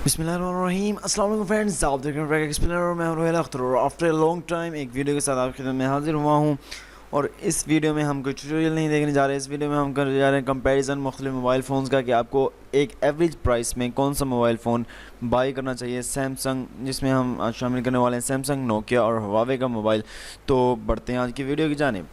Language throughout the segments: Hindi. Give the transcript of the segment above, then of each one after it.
बिस्मिल्लाहिर्रहमानिर्रहीम। अस्सलाम वालेकुम फ्रेंड्स, आप देख रहे हैं एक्सप्लेनर और मैं हूं रोहेल अख्तर और आफ्टर अ लॉन्ग टाइम एक वीडियो के साथ आपकी खिदमत में हाजिर हुआ हूं। और इस वीडियो में हम कोई ट्यूटोरियल नहीं देखने जा रहे हैं। इस वीडियो में हम करने जा रहे हैं कंपैरिजन मुख्तलिफ मोबाइल फ़ोन्स का कि आपको एक एवरेज प्राइस में कौन सा मोबाइल फ़ोन बाई करना चाहिए। सैमसंग, जिसमें हम आज शामिल करने वाले हैं सैमसंग, नोकिया और हुआवे का मोबाइल। तो बढ़ते हैं आज की वीडियो की जानिब।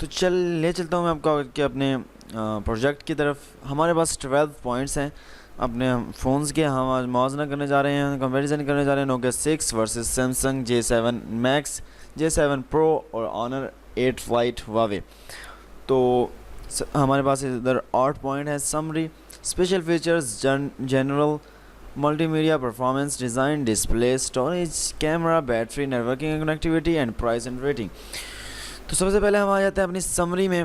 तो ले चलता हूँ मैं आपको कि अपने प्रोजेक्ट की तरफ। हमारे पास 12 पॉइंट्स हैं अपने फ़ोन्स के। हम आज मुआवजा करने जा रहे हैं, कंपैरिजन करने जा रहे हैं Nokia 6 versus Samsung J7 max, J7 pro और ऑनर 8 लाइट हुआवे। तो हमारे पास इधर 8 पॉइंट है। Summary, special features, general, multimedia, performance, design, display, storage, camera, battery, networking and connectivity and price and rating. तो सबसे पहले हम आ जाते हैं अपनी समरी में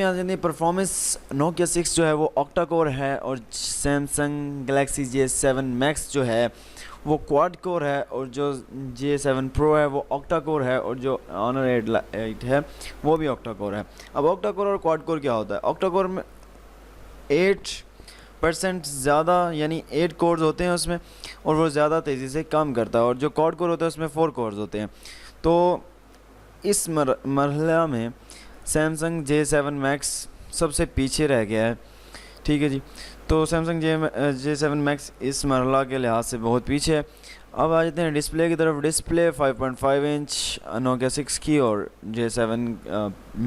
आ जाती है परफॉर्मेंस। नोकिया 6 जो है वो ऑक्टा कोर है और सैमसंग गैलेक्सी J7 मैक्स जो है वो क्वाड कोर है और जो J7 प्रो है वो ऑक्टा कोर है और जो ऑनर 8 है वो भी ऑक्टा कोर है। अब ऑक्टा कोर और क्वाड कोर क्या होता है? ऑक्टा कोर में 8% ज़्यादा यानी 8 कोर्स होते हैं उसमें और वो ज़्यादा तेज़ी से काम करता है, और जो क्वाड कोर होता है उसमें 4 कोर्स होते हैं। तो इस मरहला में सैमसंग J7 मैक्स सबसे पीछे रह गया है। ठीक है जी, तो सैमसंग J7 मैक्स इस मरहला के लिहाज से बहुत पीछे है। अब आ जाते हैं डिस्प्ले की तरफ। डिस्प्ले 5.5 इंच नोकिया 6 की और J7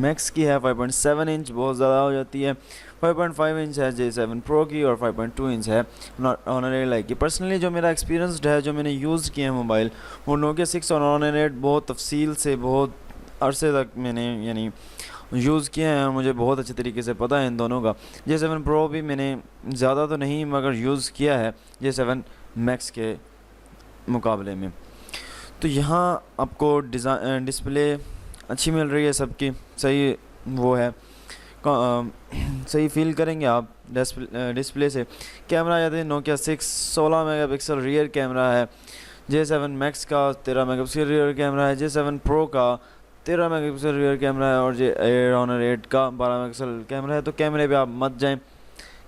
मैक्स की है 5.7 इंच, बहुत ज़्यादा हो जाती है। 5.5 इंच है J7 प्रो की और 5.2 इंच है ऑनर 8 की। पर्सनली जो मेरा एक्सपीरियंस है, जो मैंने यूज़ किया है मोबाइल, वो नोकिया 6 और ऑनर 8 बहुत तफसील से बहुत अरसे तक मैंने यानी यूज़ किया है और मुझे बहुत अच्छे तरीके से पता है इन दोनों का। J7 प्रो भी मैंने ज़्यादा तो नहीं मगर यूज़ किया है J7 मैक्स के मुकाबले में। तो यहाँ आपको डिस्प्ले अच्छी मिल रही है सबकी, सही वो है, सही फील करेंगे आप डिस्प्ले से। कैमरा आ जाते हैं नोकिया 6 16 मेगापिक्सल रियर कैमरा है, J7 मैक्स का 13 मेगापिक्सल रियर कैमरा है, J7 प्रो का 13 मेगापिक्सल रियर कैमरा है और ऑनर 8 का 12 मेगापिक्सल कैमरा है। तो कैमरे पे आप मत जाएं।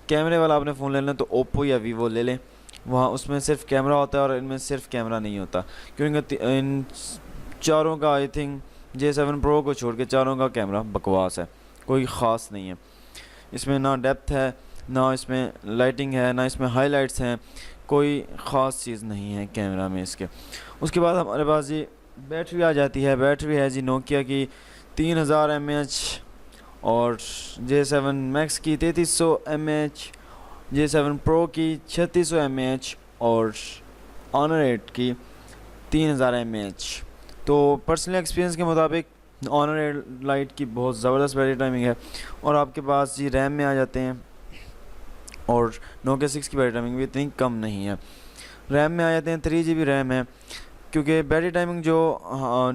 कैमरे वाला आपने फ़ोन ले लें तो ओप्पो या वीवो ले लें, वहाँ उसमें सिर्फ कैमरा होता है और इनमें सिर्फ कैमरा नहीं होता, क्योंकि इन चारों का आई थिंक J7 प्रो को छोड़ के चारों का कैमरा बकवास है, कोई ख़ास नहीं है। इसमें ना डेप्थ है, ना इसमें लाइटिंग है, ना इसमें हाईलाइट्स हैं, कोई ख़ास चीज़ नहीं है कैमरा में इसके। उसके बाद हमारे पास जी बैटरी आ जाती है। बैटरी है जी नोकिया की 3000 mAh और J7 मैक्स की 3300 mAh, J7 प्रो की 3600 mAh और ऑनर 8 की 3000 mAh। तो पर्सनल एक्सपीरियंस के मुताबिक ऑनर 8 लाइट की बहुत ज़बरदस्त बैटरी टाइमिंग है। और आपके पास जी रैम में आ जाते हैं और नोकिया 6 की बैटरी टाइमिंग भी इतनी कम नहीं है। रैम में आ जाते हैं 3GB रैम है, क्योंकि बैटरी टाइमिंग जो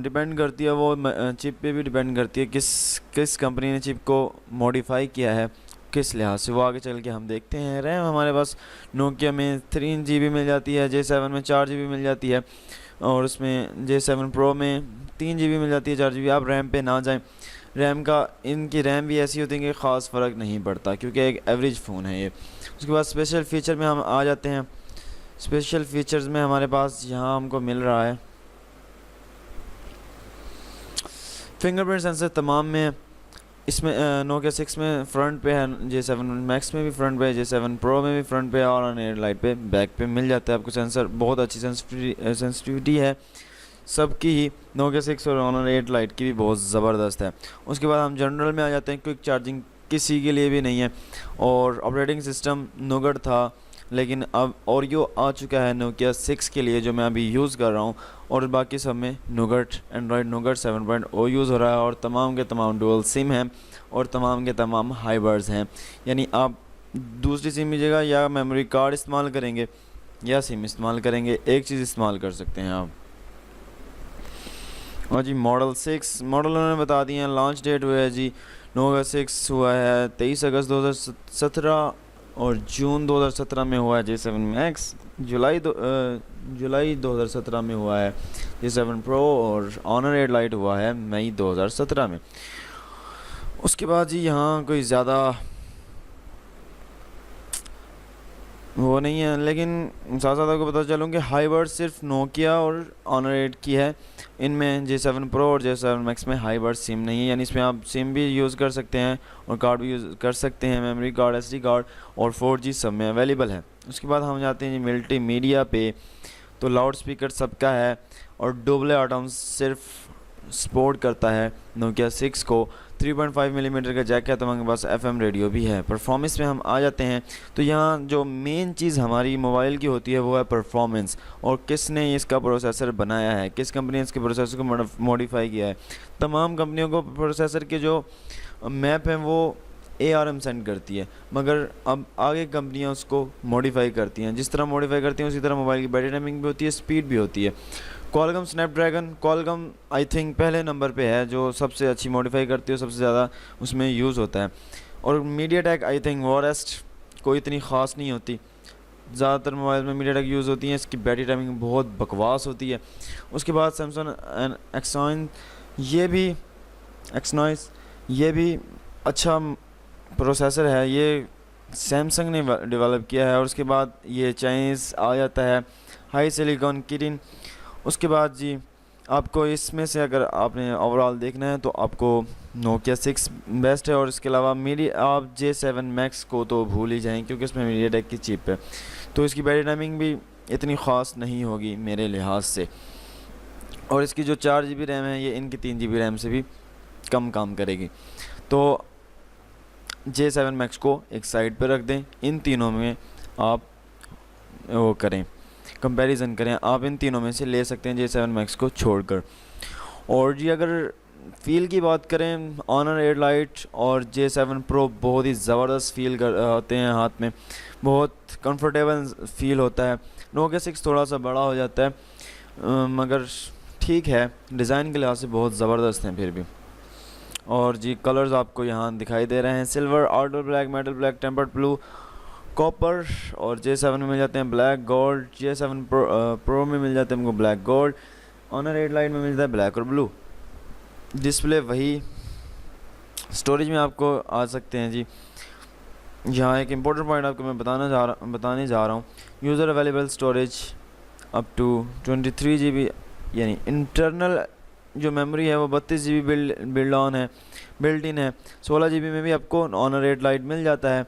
डिपेंड करती है वो चिप पे भी डिपेंड करती है, किस कंपनी ने चिप को मॉडिफाई किया है, किस लिहाज से, वो आगे चल के हम देखते हैं। रैम हमारे पास नोकिया में 3GB मिल जाती है, J7 में 4GB मिल जाती है और उसमें J7 प्रो में 3GB मिल जाती है, 4GB। आप रैम पे ना जाएं। रैम का इनकी रैम भी ऐसी होती है कि ख़ास फ़र्क नहीं पड़ता, क्योंकि एक एवरेज फ़ोन है ये। उसके बाद स्पेशल फ़ीचर में हम आ जाते हैं। स्पेशल फीचर्स में हमारे पास यहाँ हमको मिल रहा है फिंगरप्रिंट सेंसर तमाम में। इसमें नोकिया 6 में फ्रंट पे है, J7 मैक्स में भी फ्रंट पे है, J7 प्रो में भी फ्रंट पे है और ऑन एयर लाइट पे बैक पे मिल जाता है आपको सेंसर। बहुत अच्छी सेंसिटिविटी है सबकी ही। नोकिया 6 और ऑनर 8 लाइट की भी बहुत ज़बरदस्त है। उसके बाद हम जनरल में आ जाते हैं। क्विक चार्जिंग किसी के लिए भी नहीं है और ऑपरेटिंग सिस्टम नोगट था, लेकिन अब ओरियो आ चुका है नोकिया 6 के लिए, जो मैं अभी यूज़ कर रहा हूँ, और बाकी सब में नोगट, एंड्रॉयड नोगट 7.0 यूज़ हो रहा है और तमाम के तमाम डुअल सिम हैं और तमाम के तमाम हाइब्रिड्स हैं। यानी आप दूसरी सिम की जगह या मेमोरी कार्ड इस्तेमाल करेंगे या सिम इस्तेमाल करेंगे, एक चीज़ इस्तेमाल कर सकते हैं आप। और जी मॉडल 6 मॉडल उन्होंने बता दिए हैं। लॉन्च डेट हुआ है जी नोकिया 6 हुआ है 23 अगस्त 2017 और जून 2017 में हुआ है J7 मैक्स, जुलाई 2017 में हुआ है J7 प्रो और ऑनर 8 लाइट हुआ है मई 2017 में। उसके उसके बाद जी यहाँ कोई ज़्यादा वो नहीं है, लेकिन साथ साथ आपको पता चलूँ कि हाईबर्ड सिर्फ नोकिया और ऑनर 8 की है। इनमें J7 Pro और J7 Max में हाईबर्ड सिम नहीं है, यानी इसमें आप सिम भी यूज़ कर सकते हैं और कार्ड भी यूज़ कर सकते हैं, मेमोरी कार्ड, SD कार्ड और 4G सब में अवेलेबल है। उसके बाद हम जाते हैं जी मल्टी मीडिया पे। तो लाउड स्पीकर सबका है और डुअल एटम्स सिर्फ सपोर्ट करता है नोकिया 6 को। 3.5 मिलीमीटर का जैक है, तो हमारे पास FM रेडियो भी है। परफॉर्मेंस में हम आ जाते हैं, तो यहाँ जो मेन चीज़ हमारी मोबाइल की होती है वो है परफॉर्मेंस, और किसने इसका प्रोसेसर बनाया है, किस कंपनी ने इसके प्रोसेसर को मॉडिफाई किया है। तमाम कंपनियों को प्रोसेसर के जो मैप हैं वो ARM सेंड करती है, मगर अब आगे कंपनियां उसको मॉडिफाई करती हैं। जिस तरह मॉडिफाई करती हैं उसी तरह मोबाइल की बैटरी टाइमिंग भी होती है, स्पीड भी होती है। Qualcomm Snapdragon, Qualcomm I think पहले नंबर पे है जो सबसे अच्छी मॉडिफाई करती है, सबसे ज़्यादा उसमें यूज़ होता है। और मीडियाटेक आई थिंक वॉरेस्ट कोई इतनी ख़ास नहीं होती, ज़्यादातर मोबाइल में मीडियाटेक यूज़ होती है, इसकी बैटरी टाइमिंग बहुत बकवास होती है। उसके बाद सैमसंग एक्सॉन, ये भी अच्छा प्रोसेसर है, ये सैमसंग ने डेवलप किया है। और उसके बाद ये चाइनीज़ आ जाता है हाई सिलिकॉन किरिन। उसके बाद जी आपको इसमें से अगर आपने ओवरऑल देखना है तो आपको नोकिया 6 बेस्ट है, और इसके अलावा आप J7 Max को तो भूल ही जाएं क्योंकि इसमें मीडियाटेक की चिप है, तो इसकी बैटरी टाइमिंग भी इतनी ख़ास नहीं होगी मेरे लिहाज से। और इसकी जो 4 GB रैम है ये इनकी 3 GB रैम से भी कम काम करेगी। तो J7 Max को एक साइड पर रख दें, इन तीनों में आप वो करें, कंपैरिजन करें, आप इन तीनों में से ले सकते हैं J7 Max को छोड़कर। और जी अगर फ़ील की बात करें, ऑनर 8 लाइट और J7 Pro बहुत ही ज़बरदस्त फील होते हैं हाथ में, बहुत कंफर्टेबल फ़ील होता है। नोकिया 6 थोड़ा सा बड़ा हो जाता है, मगर ठीक है, डिज़ाइन के लिहाज से बहुत ज़बरदस्त हैं फिर भी। और जी कलर्स आपको यहाँ दिखाई दे रहे हैं, silver, outer black, metal black, tempered blue, copper, और J7 में मिल जाते हैं ब्लैक गोल्ड, J7 Pro में मिल जाते हैं हमको ब्लैक गोल्ड, ऑनर 8 लाइट में मिलता है ब्लैक और ब्लू। डिस्प्ले वही, स्टोरेज में आपको आ सकते हैं जी। यहाँ एक इम्पोर्टेंट पॉइंट आपको मैं बताने जा रहा हूँ, user available storage up to 23 GB, यानी इंटरनल जो मेमोरी है वो 32 GB बिल्ट इन है। 16 GB में भी आपको ऑनर 8 लाइट मिल जाता है,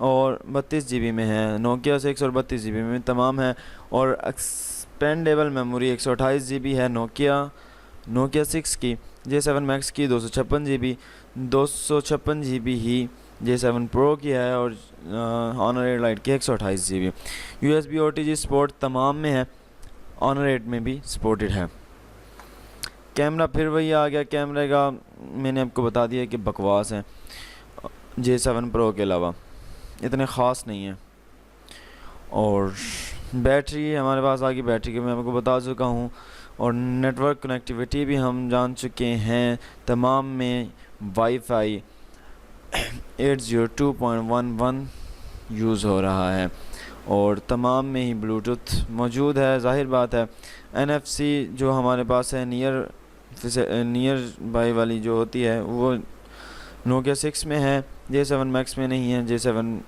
और 32 GB में है नोकिया 6, और 32 GB में तमाम है। और एक्सपेंडेबल मेमोरी 128 GB है नोकिया 6 की। J7 Max की 256 GB ही J7 Pro की है, और ऑनर 8 लाइट की 128 GB। USB OTG सपोर्ट तमाम में है, ऑनर 8 में भी सपोर्टेड है। कैमरा फिर वही आ गया, कैमरे का मैंने आपको बता दिया कि बकवास है, J7 Pro के अलावा इतने ख़ास नहीं है। और बैटरी हमारे पास आ गई, बैटरी की मैं आपको बता चुका हूँ। और नेटवर्क कनेक्टिविटी भी हम जान चुके हैं, तमाम में वाईफाई 802.11 यूज़ हो रहा है, और तमाम में ही ब्लूटूथ मौजूद है। जाहिर बात है NFC जो हमारे पास है नियर बाई वाली जो होती है वो नोकिया 6 में है, J7 Max में नहीं है, J7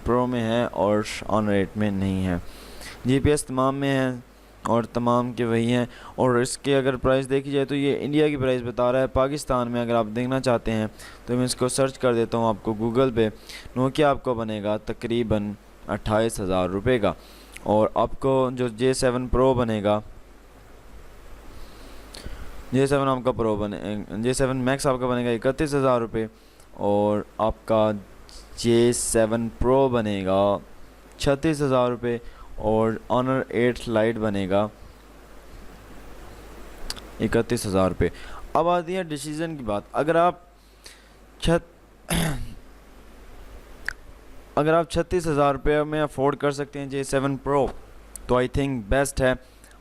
Pro में है, और ऑनर 8 में नहीं है। GPS तमाम में है और तमाम के वही हैं। और इसके अगर प्राइस देखी जाए तो ये इंडिया की प्राइस बता रहा है। पाकिस्तान में अगर आप देखना चाहते हैं तो मैं इसको सर्च कर देता हूँ आपको गूगल पे, नोकिया आपको बनेगा तकरीबन 28,000 रुपये का, और आपको जो J7 Pro बनेगा, J7 Max आपका बनेगा 31,000 रुपये, और आपका J7 Pro बनेगा 36,000 रुपये, और ऑनर 8 लाइट बनेगा 31,000 रुपये। अब आती है डिसीज़न की बात। अगर आप 36,000 रुपये में अफोर्ड कर सकते हैं J7 Pro तो आई थिंक बेस्ट है।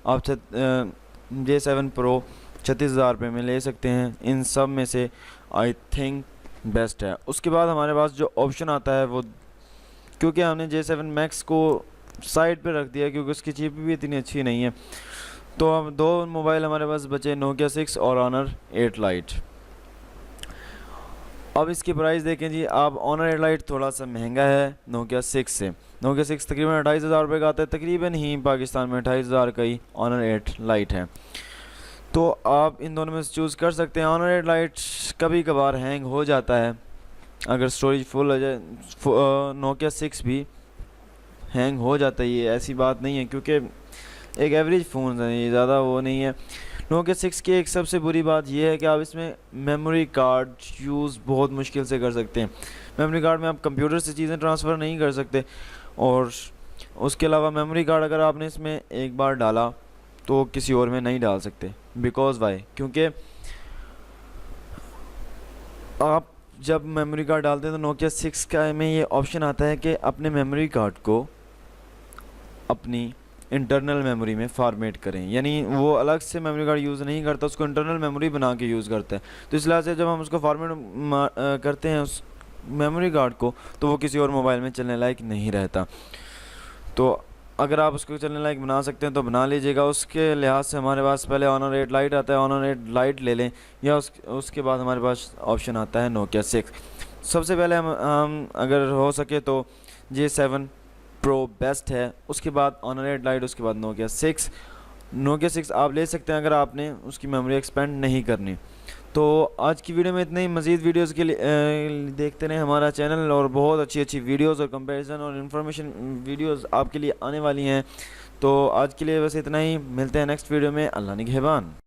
आप J7 Pro 36,000 रुपये में ले सकते हैं, इन सब में से आई थिंक बेस्ट है। उसके बाद हमारे पास जो ऑप्शन आता है वो, क्योंकि हमने J7 Max को साइड पे रख दिया क्योंकि उसकी चिप भी इतनी अच्छी नहीं है, तो अब दो मोबाइल हमारे पास बचे, नोकिया 6 और ऑनर 8 लाइट। अब इसकी प्राइस देखें जी, आप ऑनर एलाइट थोड़ा सा महंगा है नोकिया 6 से। नोकिया 6 तकरीबन 28,000 रुपये का आता है, तकरीबन ही पाकिस्तान में 28,000 का ही ऑनर 8 लाइट है। तो आप इन दोनों में से चूज़ कर सकते हैं। ऑनर 8 लाइट कभी कभार हैंग हो जाता है अगर स्टोरेज फुल हो जाए। नोकिया 6 भी हैंग हो जाता है, ये ऐसी बात नहीं है, क्योंकि एक एवरेज फ़ोन है, ये ज़्यादा वो नहीं है। नोकिया 6 की एक सबसे बुरी बात यह है कि आप इसमें मेमोरी कार्ड यूज़ बहुत मुश्किल से कर सकते हैं। मेमोरी कार्ड में आप कंप्यूटर से चीज़ें ट्रांसफ़र नहीं कर सकते, और उसके अलावा मेमोरी कार्ड अगर आपने इसमें एक बार डाला तो किसी और में नहीं डाल सकते। बिकॉज़ वाई, क्योंकि आप जब मेमोरी कार्ड डालते हैं तो नोकिया 6 का में ये ऑप्शन आता है कि अपने मेमोरी कार्ड को अपनी इंटरनल मेमोरी में फॉर्मेट करें, यानी वो अलग से मेमोरी कार्ड यूज़ नहीं करता, उसको इंटरनल मेमोरी बना के यूज़ करता है। तो इस लिहाज से जब हम उसको फॉर्मेट करते हैं उस मेमोरी कार्ड को, तो वो किसी और मोबाइल में चलने लायक नहीं रहता। तो अगर आप उसको चलने लायक बना सकते हैं तो बना लीजिएगा। उसके लिहाज से हमारे पास पहले ऑनर 8 लाइट आता है, ऑनर 8 लाइट ले लें, या उसके बाद हमारे पास ऑप्शन आता है नोकिया 6। सबसे पहले हम अगर हो सके तो J7 प्रो बेस्ट है, उसके बाद ऑनर 8 लाइट, उसके बाद नोकिया 6। नोकिया 6 आप ले सकते हैं अगर आपने उसकी मेमोरी एक्सपेंड नहीं करनी। तो आज की वीडियो में इतने ही। मज़ीद वीडियोस के लिए देखते रहें हमारा चैनल, और बहुत अच्छी अच्छी वीडियोस और कंपैरिजन और इन्फॉर्मेशन वीडियोस आपके लिए आने वाली हैं। तो आज के लिए बस इतना ही, मिलते हैं नेक्स्ट वीडियो में। अल्लाह निगहबान।